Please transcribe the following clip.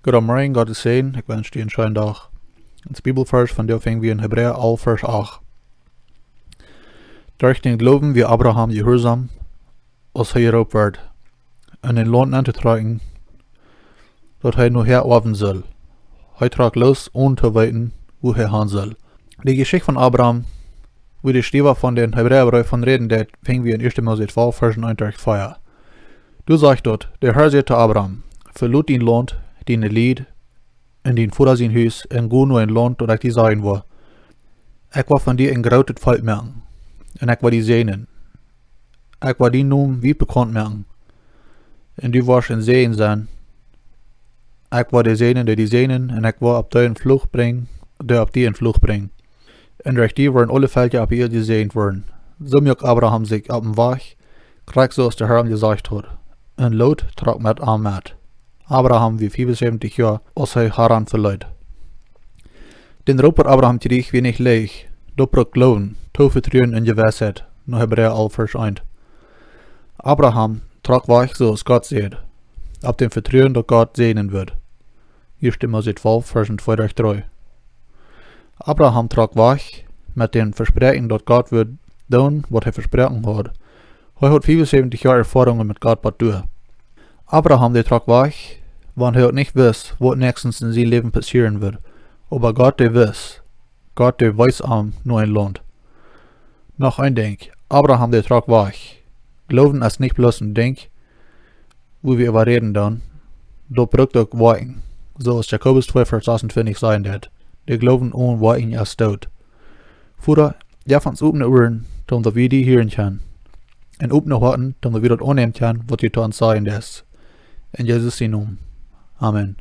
God morgen, Gott is zegen. Ik wens je een schönen dag. Het Bibelvers van der vinden wir in Hebräer 11, Vers 8. Durch den Glauben wie Abraham gehorsam, als hij geroepen werd, en in Lohn aan te trekken, dat hij nu heroven soll. Hij trok los, ohne te weten, wo hij gaan soll. Die Geschichte von Abraham, wo die Schreiber von den Hebräerbrief von reden, dat finden wir in 1. Mose 12, Vers 9-4. Du sagst dort, der Herr sagte Abraham, verlot ihn Land, die Lied, en die Vader zijn huis, en go nu in Land, dat ik die zeggen wil. Ik wil van die een groot volk maken, en ik wil die zegenen. Ik wil die noem wie bekend maken, en du wirst een zegen zijn. Ik wil die zegenen, en ik wil op die een vlucht brengen, die op die een vlucht brengen. En durch die worden alle Völker op ihr gezegend worden. So mögt Abraham sich auf dem Weg, kriegt so als der Herr gesagt hat. En Lot trok met aan met. Abraham wie 75 jaar als hij Haran verluid. Den roeper Abraham terug wie niet leeg, doppel geloven, toe vertrouwen in je wijsheid, no Hebräer 11 vers 1. Abraham trok weg zoals God zegt, op dem vertrouwen dat God zegenen wird. 1. Mose 12 versen 2-3. Abraham trok weg met den verspreken dat God wird doen wat hij versproken had. Hij had 75 jaar ervaringen met God wat doen. Abraham die trok weg, want hij had niet wist wat nächstens in zijn leven passieren wird. Aber Gott die wist. Gott die weiß am nur ein Land. Noch ein Denk. Abraham die trok weg. Glauben ist nicht bloß ein Denk, wo wir über reden dann. Da braucht auch Weichen. So als Jakobus 2 Vers 28 sagen wird. Die Glauben ohne Weichen ist tot. Vater, ja von uns oben Ohren, damit wir die hören können. En open warten, damit wir das annehmen können, was du uns sagen lässt. In Jesus' Namen. Amen.